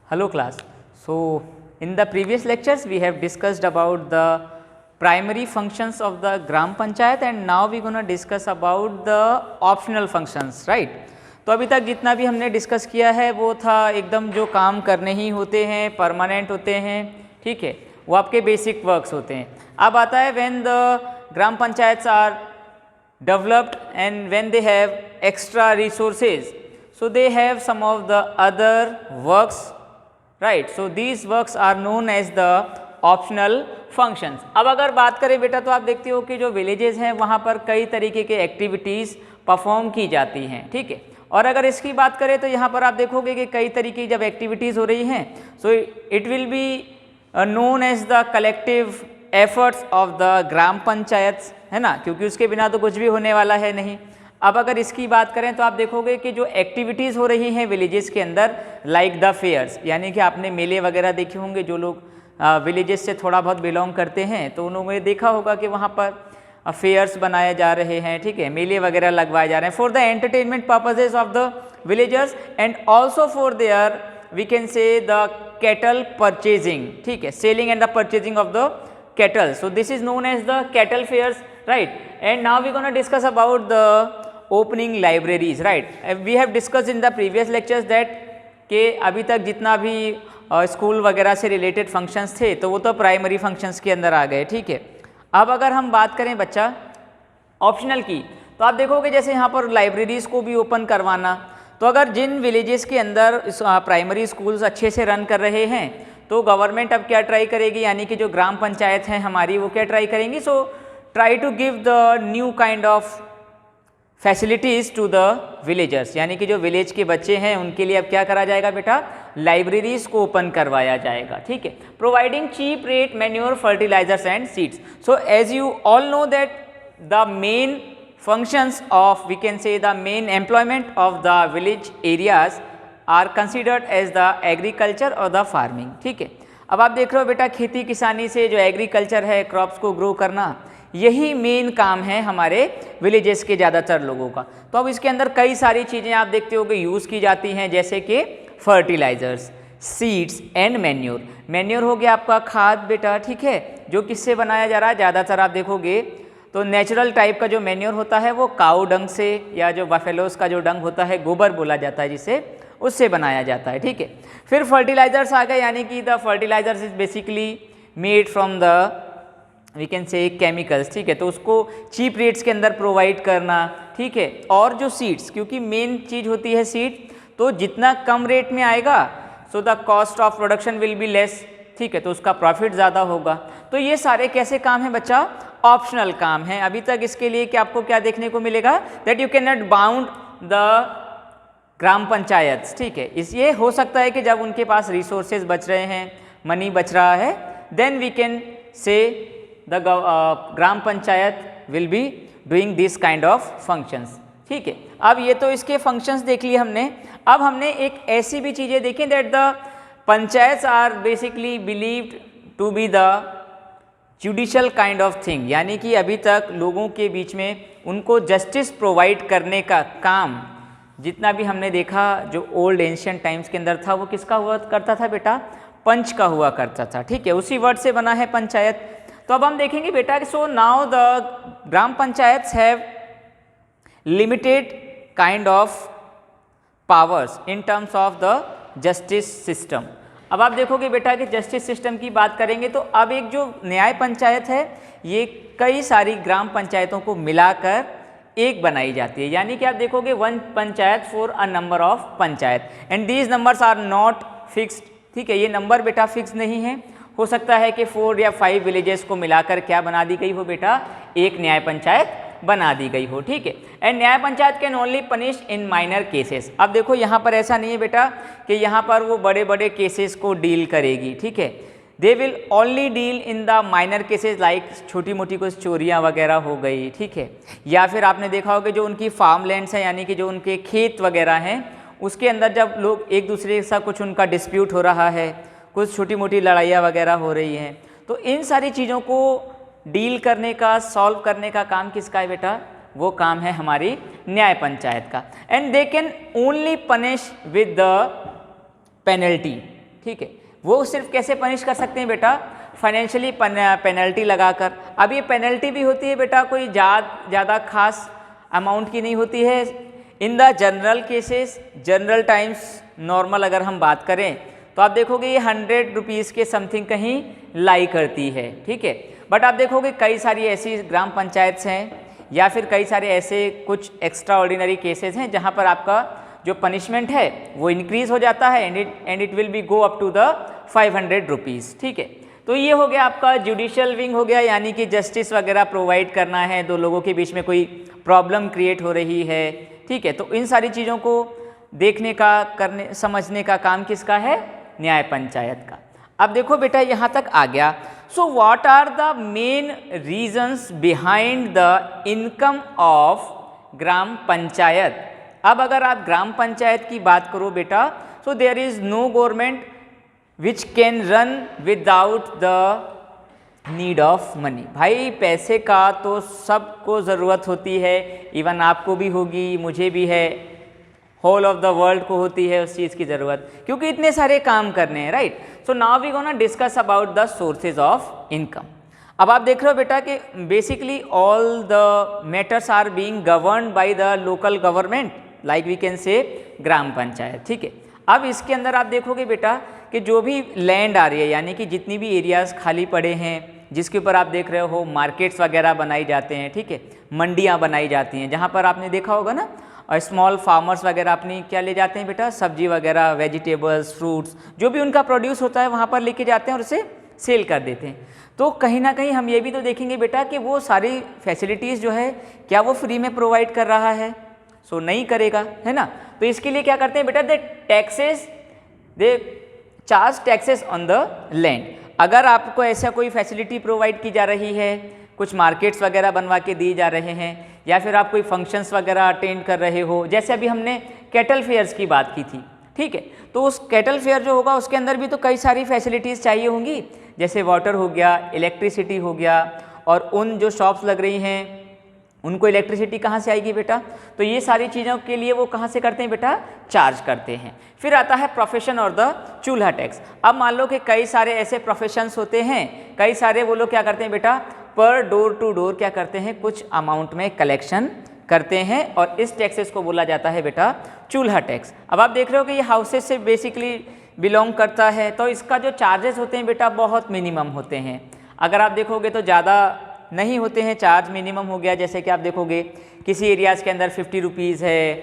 Hello class. So in the previous lectures we have discussed about the primary functions of the Gram Panchayat and now we gonna discuss about the optional functions, right? तो अभी तक जितना भी हमने discuss किया है वो था एकदम जो काम करने ही होते हैं, परमानेंट होते हैं, ठीक है, वो आपके बेसिक वर्क्स होते हैं। अब आता है when the gram panchayats are developed and when they have extra resources, so they have some of the other works, right? So these works are known as the optional functions. अब अगर बात करें बेटा तो आप देखते हो कि जो विलेजेस हैं वहाँ पर कई तरीके के एक्टिविटीज़ परफॉर्म की जाती हैं, ठीक है। और अगर इसकी बात करें तो यहाँ पर आप देखोगे कि कई तरीके की जब एक्टिविटीज़ हो रही हैं so it will be known as the collective efforts of the gram panchayat, है ना, क्योंकि उसके बिना तो कुछ भी होने वाला है नहीं। अब अगर इसकी बात करें तो आप देखोगे कि जो एक्टिविटीज़ हो रही हैं विलेजेस के अंदर लाइक द फेयर्स, यानी कि आपने मेले वगैरह देखे होंगे, जो लोग विलेजेस से थोड़ा बहुत बिलोंग करते हैं तो उन्होंने देखा होगा कि वहाँ पर फेयर्स बनाए जा रहे हैं, ठीक है, मेले वगैरह लगवाए जा रहे हैं for the entertainment purposes of the villagers and also for their we can say the cattle purchasing, ठीक है, selling and the purchasing of the cattle. So this is known as the cattle fairs, right? And now we're going to discuss about the opening libraries, right? We have discussed in the previous lectures that कि अभी तक जितना भी school वगैरह से related functions थे तो वो तो प्राइमरी फंक्शंस के अंदर आ गए, ठीक है। अब अगर हम बात करें बच्चा ऑप्शनल की तो आप देखोगे जैसे यहाँ पर लाइब्रेरीज़ को भी ओपन करवाना, तो अगर जिन विलेजेस के अंदर प्राइमरी स्कूल्स अच्छे से रन कर रहे हैं तो गवर्नमेंट अब क्या ट्राई करेगी, यानी कि जो ग्राम पंचायत हैं हमारी वो क्या ट्राई करेंगी, so try to give the new kind of facilities to the villagers, यानी कि जो विलेज के बच्चे हैं उनके लिए अब क्या करा जाएगा बेटा, लाइब्रेरीज़ को ओपन करवाया जाएगा, ठीक है। Providing cheap rate manure fertilisers and seeds. So as you all know that the main functions of, we can say, the main employment of the village areas are considered as the agriculture or the farming, ठीक है। अब आप देख रहे हो बेटा खेती किसानी से जो एग्रीकल्चर है, क्रॉप्स को ग्रो करना, यही मेन काम है हमारे विलेजेस के ज़्यादातर लोगों का। तो अब इसके अंदर कई सारी चीज़ें आप देखते हो कि यूज़ की जाती हैं, जैसे कि fertilisers, seeds and manure. Manure हो गया आपका खाद बेटा, ठीक है, जो किससे बनाया जा रहा है, ज़्यादातर आप देखोगे तो नेचुरल टाइप का जो मैन्योर होता है वो काऊ डंग से, या जो बफेलोस का जो डंग होता है, गोबर बोला जाता है जिसे, उससे बनाया जाता है, ठीक है। फिर फर्टिलाइजर्स आ गए, यानी कि the fertilisers is basically made from the, we can say, chemicals, ठीक है, तो उसको चीप रेट्स के अंदर प्रोवाइड करना, ठीक है। और जो सीड्स, क्योंकि मेन चीज़ होती है सीड, तो जितना कम रेट में आएगा so the cost of production will be less, ठीक है, तो उसका प्रॉफिट ज़्यादा होगा। तो ये सारे कैसे काम हैं बच्चा, ऑप्शनल काम है। अभी तक इसके लिए कि आपको क्या देखने को मिलेगा, that you can not bound the gram panchayat, ठीक है। इस ये हो सकता है कि जब उनके पास रिसोर्सेज बच रहे हैं, मनी बच रहा है, then we can say the gram panchayat will be doing this kind of functions, ठीक है। अब ये तो इसके फंक्शंस देख लिए हमने। अब हमने एक ऐसी भी चीज़ें देखी that the panchayats are basically believed to be the judicial kind of thing, यानी कि अभी तक लोगों के बीच में उनको जस्टिस प्रोवाइड करने का काम जितना भी हमने देखा जो ओल्ड एंशियंट टाइम्स के अंदर था वो किसका हुआ करता था बेटा, पंच का हुआ करता था, ठीक है, उसी वर्ड से बना है पंचायत। तो अब हम देखेंगे बेटा कि so now the gram panchayats have limited kind of powers in terms of the justice system. अब आप देखोगे बेटा कि जस्टिस सिस्टम की बात करेंगे तो अब एक जो न्याय पंचायत है ये कई सारी ग्राम पंचायतों को मिलाकर एक बनाई जाती है, यानी कि आप देखोगे one panchayat for a number of panchayat and these numbers are not fixed, ठीक है, ये नंबर बेटा फिक्स नहीं है। हो सकता है कि 4 या 5 विलेजेस को मिलाकर क्या बना दी गई हो बेटा, एक न्याय पंचायत बना दी गई हो, ठीक है। एंड न्याय panchayat can only punish in minor cases. अब देखो यहाँ पर ऐसा नहीं है बेटा कि यहाँ पर वो बड़े बड़े केसेस को डील करेगी, ठीक है, they will only deal in the minor cases like छोटी मोटी कुछ चोरियाँ वगैरह हो गई, ठीक है, या फिर आपने देखा होगा जो उनकी फार्म लैंड्स हैं, यानी कि जो उनके खेत वगैरह हैं, उसके अंदर जब लोग एक दूसरे के साथ कुछ उनका डिस्प्यूट हो रहा है, कुछ छोटी मोटी लड़ाइयाँ वगैरह हो रही हैं, तो इन सारी चीज़ों को डील करने का, सॉल्व करने का काम किसका है बेटा, वो काम है हमारी न्याय पंचायत का। And they can only punish with the penalty, ठीक है। वो सिर्फ कैसे पनिश कर सकते हैं बेटा, फाइनेंशियली पेनल्टी लगाकर। अब ये पेनल्टी भी होती है बेटा कोई ज़्यादा खास अमाउंट की नहीं होती है। In the general cases, general times normal अगर हम बात करें तो आप देखोगे ये 100 रुपीज़ के समथिंग कहीं लाई करती है, ठीक है। बट आप देखोगे कई सारी ऐसी ग्राम पंचायत हैं या फिर कई सारे ऐसे कुछ एक्स्ट्रा ऑर्डिनरी केसेस हैं जहाँ पर आपका जो पनिशमेंट है वो इंक्रीज हो जाता है and it will be go up to the 500 rupees, ठीक है। तो ये हो गया आपका जुडिशियल विंग हो गया, यानी कि जस्टिस वगैरह प्रोवाइड करना है, दो लोगों के बीच में कोई प्रॉब्लम क्रिएट हो रही है, ठीक है। तो इन सारी चीज़ों को देखने का, करने समझने का काम किसका है, न्याय पंचायत का। अब देखो बेटा यहाँ तक आ गया। So what are the main reasons behind the income of gram panchayat. अब अगर आप ग्राम पंचायत की बात करो बेटा, so there is no government which can run without the need of money. भाई पैसे का तो सबको ज़रूरत होती है, इवन आपको भी होगी, मुझे भी है, होल ऑफ द वर्ल्ड को होती है उस चीज़ की ज़रूरत, क्योंकि इतने सारे काम करने हैं, right. So now we gonna discuss about the sources of income. अब आप देख रहे हो बेटा कि basically all the matters are being governed by the local government, like we can say gram panchayat, ठीक है। अब इसके अंदर आप देखोगे बेटा कि जो भी लैंड आ रही है, यानी कि जितनी भी एरियाज़ खाली पड़े हैं जिसके ऊपर आप देख रहे हो मार्केट्स वगैरह बनाई जाते हैं, ठीक है, मंडियाँ बनाई जाती हैं, जहाँ पर आपने देखा होगा ना, और स्मॉल फार्मर्स वगैरह अपनी क्या ले जाते हैं बेटा, सब्जी वगैरह, वेजिटेबल्स, फ्रूट्स, जो भी उनका प्रोड्यूस होता है वहाँ पर लेके जाते हैं और उसे सेल कर देते हैं। तो कहीं ना कहीं हम ये भी तो देखेंगे बेटा कि वो सारी फैसिलिटीज़ जो है क्या वो फ्री में प्रोवाइड कर रहा है, सो नहीं करेगा, है ना। तो इसके लिए क्या करते हैं बेटा, they charge taxes on the land. अगर आपको ऐसा कोई फैसिलिटी प्रोवाइड की जा रही है, कुछ मार्केट्स वगैरह बनवा के दिए जा रहे हैं, या फिर आप कोई फंक्शंस वगैरह अटेंड कर रहे हो, जैसे अभी हमने कैटल फेयर्स की बात की थी, ठीक है। तो उस कैटल फेयर जो होगा उसके अंदर भी तो कई सारी फैसिलिटीज़ चाहिए होंगी, जैसे वाटर हो गया, इलेक्ट्रिसिटी हो गया, और उन जो शॉप्स लग रही हैं उनको इलेक्ट्रिसिटी कहाँ से आएगी बेटा, तो ये सारी चीज़ों के लिए वो कहाँ से करते हैं बेटा, चार्ज करते हैं। फिर आता है प्रोफेशन और द चूल्हा टैक्स। अब मान लो कि कई सारे ऐसे प्रोफेशंस होते हैं, कई सारे वो लोग क्या करते हैं बेटा, पर डोर टू डोर क्या करते हैं, कुछ अमाउंट में कलेक्शन करते हैं, और इस टैक्सेस को बोला जाता है बेटा चूल्हा टैक्स। अब आप देख रहे हो कि ये हाउसेज से बेसिकली बिलोंग करता है, तो इसका जो चार्जेस होते हैं बेटा बहुत मिनिमम होते हैं। अगर आप देखोगे तो ज़्यादा नहीं होते हैं, चार्ज मिनिमम हो गया। जैसे कि आप देखोगे किसी एरियाज़ के अंदर 50 रुपीज़ है,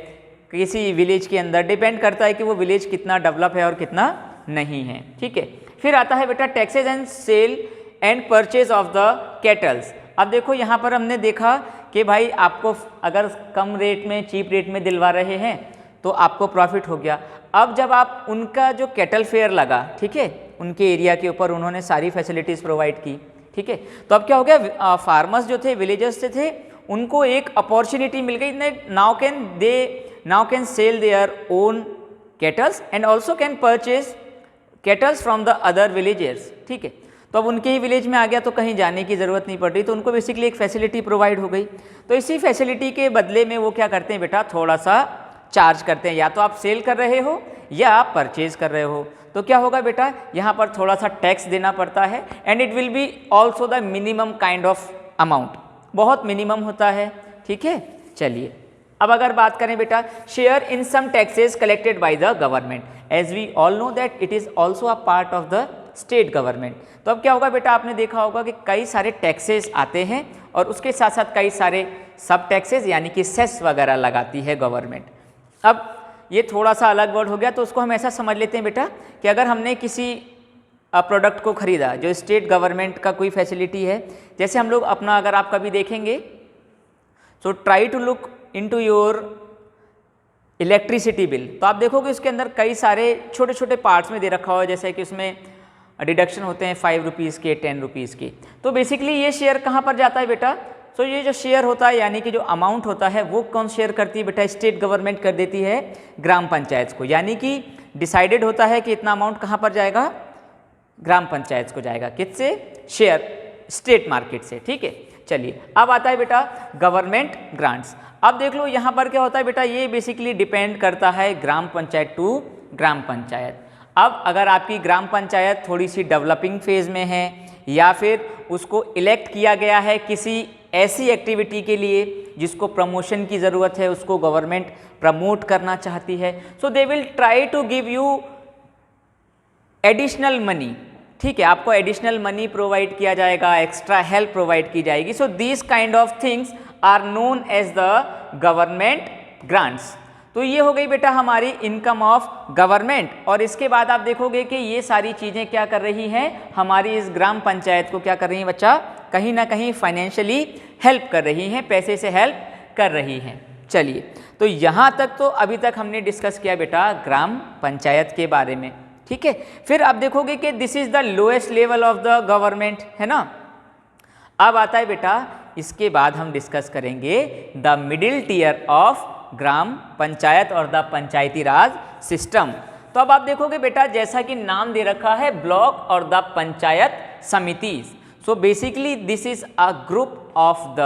किसी विलेज के अंदर, डिपेंड करता है कि वो विलेज कितना डेवलप है और कितना नहीं है, ठीक है। फिर आता है बेटा taxes and sale and purchase of the cattles. अब देखो यहाँ पर हमने देखा कि भाई आपको अगर कम रेट में, चीप रेट में दिलवा रहे हैं तो आपको प्रॉफिट हो गया। अब जब आप उनका जो कैटल फेयर लगा, ठीक है, उनके एरिया के ऊपर उन्होंने सारी फैसिलिटीज़ प्रोवाइड की, ठीक है, तो अब क्या हो गया, फार्मर्स जो थे, विलेजर्स से थे, उनको एक अपॉर्चुनिटी मिल गई, now can sell their own kettles and also can purchase kettles from the other villagers, ठीक है। तो अब उनके ही विलेज में आ गया तो कहीं जाने की ज़रूरत नहीं पड़ रही, तो उनको बेसिकली एक फैसिलिटी प्रोवाइड हो गई। तो इसी फैसिलिटी के बदले में वो क्या करते हैं बेटा, थोड़ा सा चार्ज करते हैं, या तो आप सेल कर रहे हो या आप परचेज कर रहे हो, तो क्या होगा बेटा, यहाँ पर थोड़ा सा टैक्स देना पड़ता है, and it will B also the minimum kind of amount, बहुत मिनिमम होता है, ठीक है। चलिए अब अगर बात करें बेटा share in some taxes collected by the government, as we all know that it is also a part of the state government. तो अब क्या होगा बेटा, आपने देखा होगा कि कई सारे टैक्सेस आते हैं और उसके साथ साथ कई सारे सब टैक्सेस यानी कि सेस वगैरह लगाती है गवर्नमेंट। अब ये थोड़ा सा अलग वर्ड हो गया, तो उसको हम ऐसा समझ लेते हैं बेटा कि अगर हमने किसी प्रोडक्ट को खरीदा जो स्टेट गवर्नमेंट का कोई फैसिलिटी है, जैसे हम लोग अपना, अगर आप कभी देखेंगे, so try to look into your electricity bill, तो आप देखोगे उसके अंदर कई सारे छोटे छोटे पार्ट्स में दे रखा हो, जैसे कि उसमें डिडक्शन होते हैं 5 रुपीज़ के, 10 रुपीज़ के। तो बेसिकली ये शेयर कहाँ पर जाता है बेटा, सो ये जो शेयर होता है यानी कि जो अमाउंट होता है वो कौन शेयर करती है बेटा, स्टेट गवर्नमेंट कर देती है ग्राम पंचायत को, यानी कि डिसाइडेड होता है कि इतना अमाउंट कहाँ पर जाएगा, ग्राम पंचायत को जाएगा, किससे, शेयर, स्टेट मार्केट से, ठीक है। चलिए अब आता है बेटा गवर्नमेंट ग्रांट्स। अब देख लो यहाँ पर क्या होता है बेटा, ये बेसिकली डिपेंड करता है ग्राम पंचायत टू ग्राम पंचायत। अब अगर आपकी ग्राम पंचायत थोड़ी सी डेवलपिंग फेज में है या फिर उसको इलेक्ट किया गया है किसी ऐसी एक्टिविटी के लिए जिसको प्रमोशन की ज़रूरत है, उसको गवर्नमेंट प्रमोट करना चाहती है, so they will try to give you additional money. ठीक है, आपको एडिशनल मनी प्रोवाइड किया जाएगा, एक्स्ट्रा हेल्प प्रोवाइड की जाएगी। So this kind of things are known as the government grants. तो ये हो गई बेटा हमारी इनकम ऑफ गवर्नमेंट। और इसके बाद आप देखोगे कि ये सारी चीज़ें क्या कर रही हैं, हमारी इस ग्राम पंचायत को क्या कर रही हैं बच्चा, कहीं ना कहीं फाइनेंशियली हेल्प कर रही हैं, पैसे से हेल्प कर रही हैं। चलिए, तो यहाँ तक तो अभी तक हमने डिस्कस किया बेटा ग्राम पंचायत के बारे में। ठीक है, फिर आप देखोगे कि this is the lowest level of the government, है ना। अब आता है बेटा, इसके बाद हम डिस्कस करेंगे the middle tier of gram panchayat और द पंचायती राज सिस्टम। तो अब आप देखोगे बेटा, जैसा कि नाम दे रखा है ब्लॉक और the panchayat samiti. So basically this is a group of the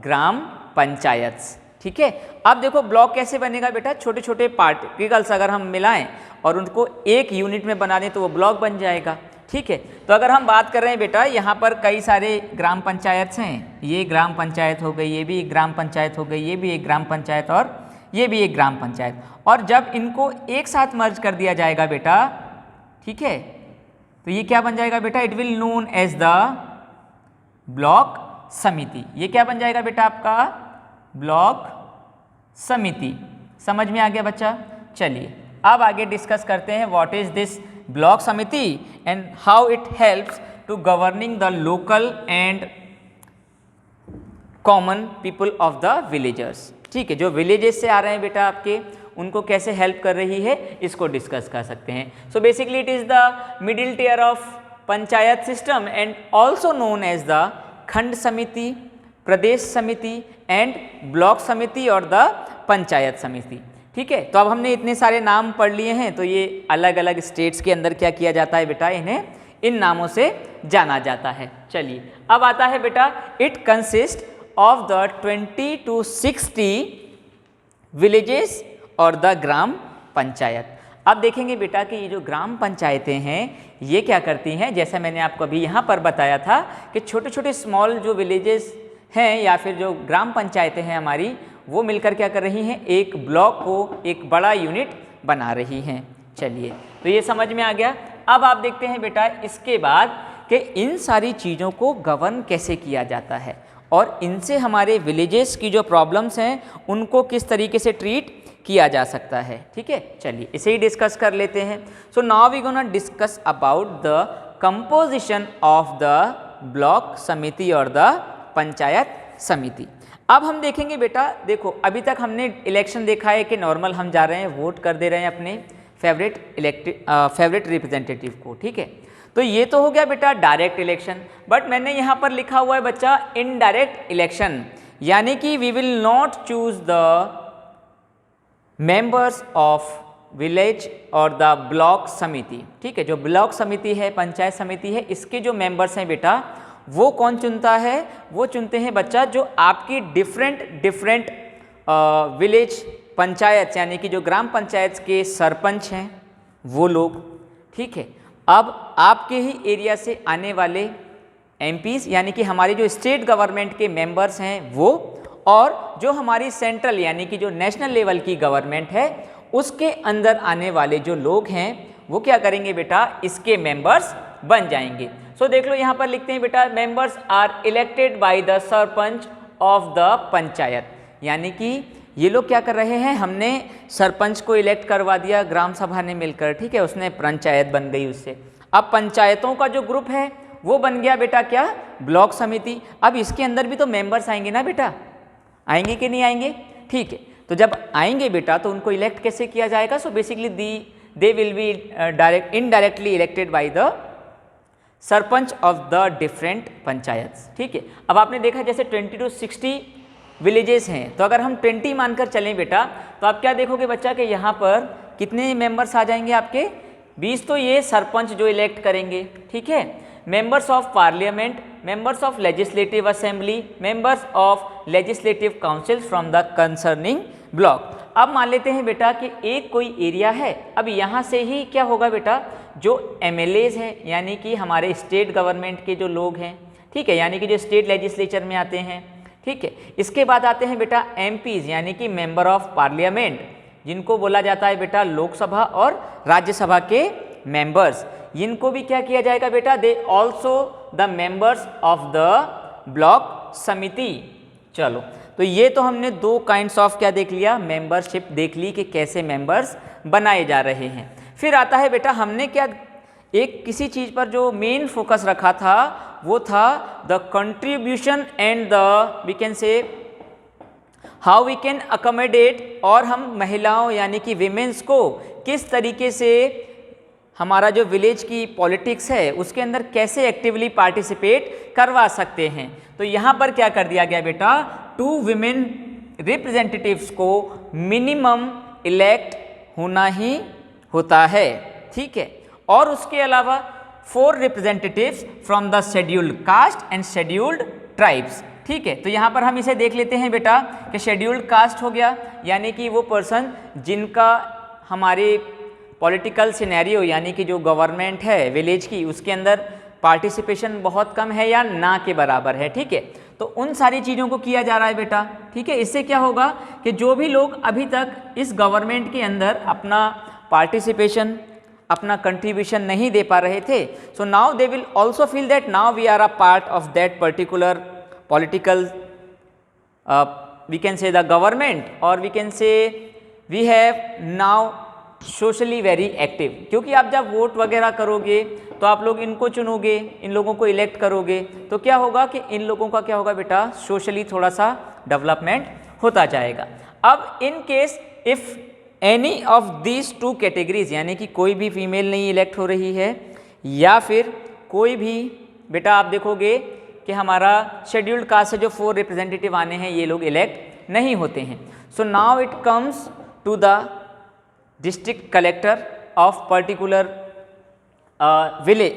gram panchayat. ठीक है, अब देखो ब्लॉक कैसे बनेगा बेटा, छोटे छोटे पार्टिकल्स अगर हम मिलाएं और उनको एक यूनिट में बना दें तो वो ब्लॉक बन जाएगा। ठीक है, तो अगर हम बात कर रहे हैं बेटा, यहाँ पर कई सारे ग्राम पंचायत हैं, ये ग्राम पंचायत हो गई, ये भी एक ग्राम पंचायत हो गई, ये भी एक ग्राम पंचायत और ये भी एक ग्राम पंचायत, और जब इनको एक साथ मर्ज कर दिया जाएगा बेटा, ठीक है, तो ये क्या बन जाएगा बेटा, it will known as the block samiti. ये क्या बन जाएगा बेटा आपका, ब्लॉक समिति। समझ में आ गया बच्चा। चलिए अब आगे डिस्कस करते हैं what is this block samiti and how it helps to governing the local and common people of the villagers. ठीक है, जो विलेजेस से आ रहे हैं बेटा आपके, उनको कैसे हेल्प कर रही है, इसको डिस्कस कर सकते हैं। So basically it is the middle tier of panchayat system and also known as the Khand Samiti, प्रदेश समिति एंड ब्लॉक समिति और द पंचायत समिति। ठीक है, तो अब हमने इतने सारे नाम पढ़ लिए हैं, तो ये अलग अलग स्टेट्स के अंदर क्या किया जाता है बेटा, इन्हें इन नामों से जाना जाता है। चलिए अब आता है बेटा, it consist of the 20 to 60 villages और द ग्राम पंचायत। अब देखेंगे बेटा कि ये जो ग्राम पंचायतें हैं ये क्या करती हैं, जैसा मैंने आपको अभी यहाँ पर बताया था कि छोटे छोटे स्मॉल जो विलेजेस हैं या फिर जो ग्राम पंचायतें हैं हमारी, वो मिलकर क्या कर रही हैं, एक ब्लॉक को एक बड़ा यूनिट बना रही हैं। चलिए, तो ये समझ में आ गया। अब आप देखते हैं बेटा इसके बाद कि इन सारी चीज़ों को गवर्न कैसे किया जाता है और इनसे हमारे विलेजेस की जो प्रॉब्लम्स हैं उनको किस तरीके से ट्रीट किया जा सकता है। ठीक है, चलिए इसे ही डिस्कस कर लेते हैं। So now we gonna discuss about the composition of the block samiti और द पंचायत समिति। अब हम देखेंगे बेटा, देखो अभी तक हमने इलेक्शन देखा है कि नॉर्मल हम जा रहे हैं, वोट कर दे रहे हैं अपने फेवरेट रिप्रेजेंटेटिव को। ठीक है, तो ये तो हो गया बेटा डायरेक्ट इलेक्शन, बट मैंने यहाँ पर लिखा हुआ है बच्चा इनडायरेक्ट इलेक्शन, यानी कि we will not choose the members of village और द ब्लॉक समिति। ठीक है, जो ब्लॉक समिति है, पंचायत समिति है, इसके जो मेंबर्स हैं बेटा, वो कौन चुनता है, वो चुनते हैं बच्चा जो आपकी डिफरेंट विलेज पंचायत यानी कि जो ग्राम पंचायत के सरपंच हैं वो लोग। ठीक है, अब आपके ही एरिया से आने वाले एमपीज यानी कि हमारी जो स्टेट गवर्नमेंट के मेंबर्स हैं वो, और जो हमारी सेंट्रल यानी कि जो नेशनल लेवल की गवर्नमेंट है उसके अंदर आने वाले जो लोग हैं वो क्या करेंगे बेटा, इसके मेंबर्स बन जाएंगे। सो देख लो यहाँ पर लिखते हैं बेटा, members are elected by the sarpanch of the panchayat, यानी कि ये लोग क्या कर रहे हैं, हमने सरपंच को इलेक्ट करवा दिया ग्राम सभा ने मिलकर। ठीक है, उसने पंचायत बन गई उससे। अब पंचायतों का जो ग्रुप है वो बन गया बेटा क्या, ब्लॉक समिति। अब इसके अंदर भी तो मेंबर्स आएंगे ना बेटा, आएंगे कि नहीं आएंगे। ठीक है, तो जब आएंगे बेटा तो उनको इलेक्ट कैसे किया जाएगा, so basically they will be indirectly elected by the sarpanch of the different panchayat. ठीक है, अब आपने देखा जैसे 20 to 60 विलेजेस हैं, तो अगर हम 20 मानकर चलें बेटा, तो आप क्या देखोगे बच्चा कि यहाँ पर कितने मेंबर्स आ जाएंगे आपके, 20 तो ये सरपंच जो इलेक्ट करेंगे। ठीक है, members of parliament, members of legislative assembly, members of legislative council from the concerning block. अब मान लेते हैं बेटा कि एक कोई एरिया है, अब यहाँ से ही क्या होगा बेटा, जो एमएलएज हैं यानी कि हमारे स्टेट गवर्नमेंट के जो लोग हैं, ठीक है, यानी कि जो स्टेट लेजिस्लेचर में आते हैं, ठीक है, इसके बाद आते हैं बेटा एमपीज यानी कि मेंबर ऑफ पार्लियामेंट, जिनको बोला जाता है बेटा लोकसभा और राज्यसभा के मेंबर्स, इनको भी क्या किया जाएगा बेटा, they also the members of the block समिति। चलो, तो ये तो हमने दो काइंड्स ऑफ क्या देख लिया, मेंबरशिप देख ली कि कैसे मेंबर्स बनाए जा रहे हैं। फिर आता है बेटा, हमने क्या एक किसी चीज़ पर जो मेन फोकस रखा था वो था the contribution and the we can say how we can accommodate, और हम महिलाओं यानी कि विमेंस को किस तरीके से हमारा जो विलेज की पॉलिटिक्स है उसके अंदर कैसे एक्टिवली पार्टिसिपेट करवा सकते हैं। तो यहाँ पर क्या कर दिया गया बेटा, 2 विमेन रिप्रेजेंटेटिव्स को मिनिमम इलेक्ट होना ही होता है, ठीक है, और उसके अलावा 4 representatives from the scheduled caste and scheduled tribes, ठीक है। तो यहाँ पर हम इसे देख लेते हैं बेटा कि शेड्यूल्ड कास्ट हो गया यानी कि वो पर्सन जिनका हमारे पॉलिटिकल सिनेरियो यानी कि जो गवर्नमेंट है विलेज की उसके अंदर पार्टिसिपेशन बहुत कम है या ना के बराबर है, ठीक है। तो उन सारी चीज़ों को किया जा रहा है बेटा, ठीक है। इससे क्या होगा कि जो भी लोग अभी तक इस गवर्नमेंट के अंदर अपना पार्टिसिपेशन, अपना कंट्रीब्यूशन नहीं दे पा रहे थे, so now they will also feel that now we are a part of that particular political we can say the government, और we can say we have now socially very active, क्योंकि आप जब vote वगैरह करोगे तो आप लोग इनको चुनोगे, इन लोगों को इलेक्ट करोगे, तो क्या होगा कि इन लोगों का क्या होगा बेटा, सोशली थोड़ा सा डेवलपमेंट होता जाएगा। अब in case if any of these 2 categories यानी कि कोई भी फीमेल नहीं इलेक्ट हो रही है या फिर कोई भी बेटा आप देखोगे कि हमारा शेड्यूल्ड कास्ट से जो 4 रिप्रेजेंटेटिव आने हैं ये लोग इलेक्ट नहीं होते हैं। So now it comes to the district collector of particular village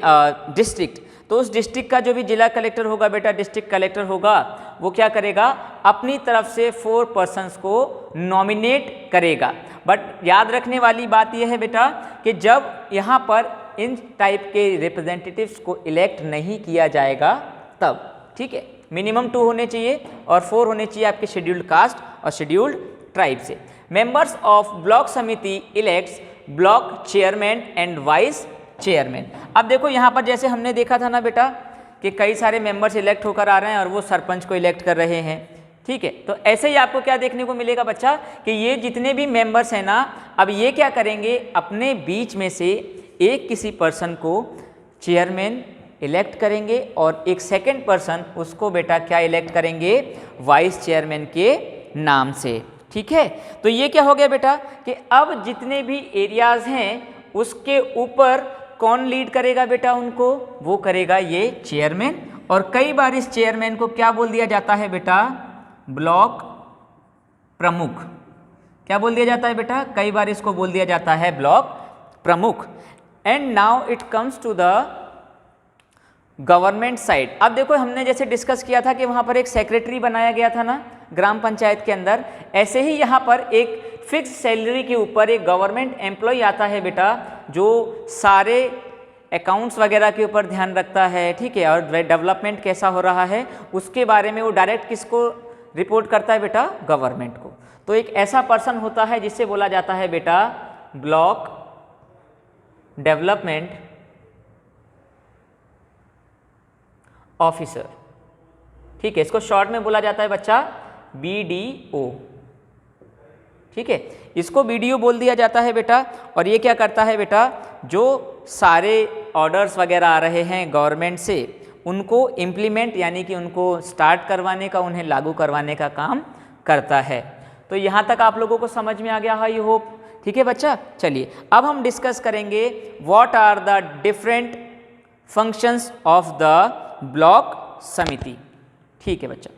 district. तो उस डिस्ट्रिक्ट का जो भी जिला कलेक्टर होगा बेटा, डिस्ट्रिक्ट कलेक्टर होगा, वो क्या करेगा, अपनी तरफ से 4 पर्सन्स को नॉमिनेट करेगा। बट याद रखने वाली बात यह है बेटा कि जब यहाँ पर इन टाइप के रिप्रेजेंटेटिव्स को इलेक्ट नहीं किया जाएगा तब, ठीक है, मिनिमम 2 होने चाहिए और 4 होने चाहिए आपके शेड्यूल्ड कास्ट और शेड्यूल्ड ट्राइब से। मेंबर्स ऑफ ब्लॉक समिति elects block chairman and vice chairman. अब देखो यहाँ पर जैसे हमने देखा था ना बेटा कि कई सारे मेंबर्स इलेक्ट होकर आ रहे हैं और वो सरपंच को इलेक्ट कर रहे हैं, ठीक है। तो ऐसे ही आपको क्या देखने को मिलेगा बच्चा कि ये जितने भी मेंबर्स हैं ना, अब ये क्या करेंगे, अपने बीच में से एक किसी पर्सन को चेयरमैन इलेक्ट करेंगे और एक सेकंड पर्सन उसको बेटा क्या इलेक्ट करेंगे, वाइस चेयरमैन के नाम से, ठीक है। तो ये क्या हो गया बेटा कि अब जितने भी एरियाज हैं उसके ऊपर कौन लीड करेगा बेटा उनको, वो करेगा ये चेयरमैन। और कई बार इस चेयरमैन को क्या बोल दिया जाता है बेटा, ब्लॉक प्रमुख। क्या बोल दिया जाता है बेटा, कई बार इसको बोल दिया जाता है block pramukh. And now it comes to the government side. अब देखो हमने जैसे डिस्कस किया था कि वहाँ पर एक सेक्रेटरी बनाया गया था ना ग्राम पंचायत के अंदर, ऐसे ही यहाँ पर एक फिक्स सैलरी के ऊपर एक गवर्नमेंट एम्प्लॉय आता है बेटा जो सारे अकाउंट्स वगैरह के ऊपर ध्यान रखता है, ठीक है, और डेवलपमेंट कैसा हो रहा है उसके बारे में वो डायरेक्ट किसको रिपोर्ट करता है बेटा, गवर्नमेंट को। तो एक ऐसा पर्सन होता है जिससे बोला जाता है बेटा ब्लॉक डेवलपमेंट ऑफिसर, ठीक है, इसको शॉर्ट में बोला जाता है बच्चा BDO, ठीक है, इसको BDO बोल दिया जाता है बेटा। और ये क्या करता है बेटा, जो सारे ऑर्डर्स वगैरह आ रहे हैं गवर्नमेंट से उनको इम्प्लीमेंट यानी कि उनको स्टार्ट करवाने का, उन्हें लागू करवाने का काम करता है। तो यहाँ तक आप लोगों को समझ में आ गया, आई होप, ठीक है बच्चा। चलिए अब हम डिस्कस करेंगे what are the different functions of the block samiti, ठीक है बच्चा।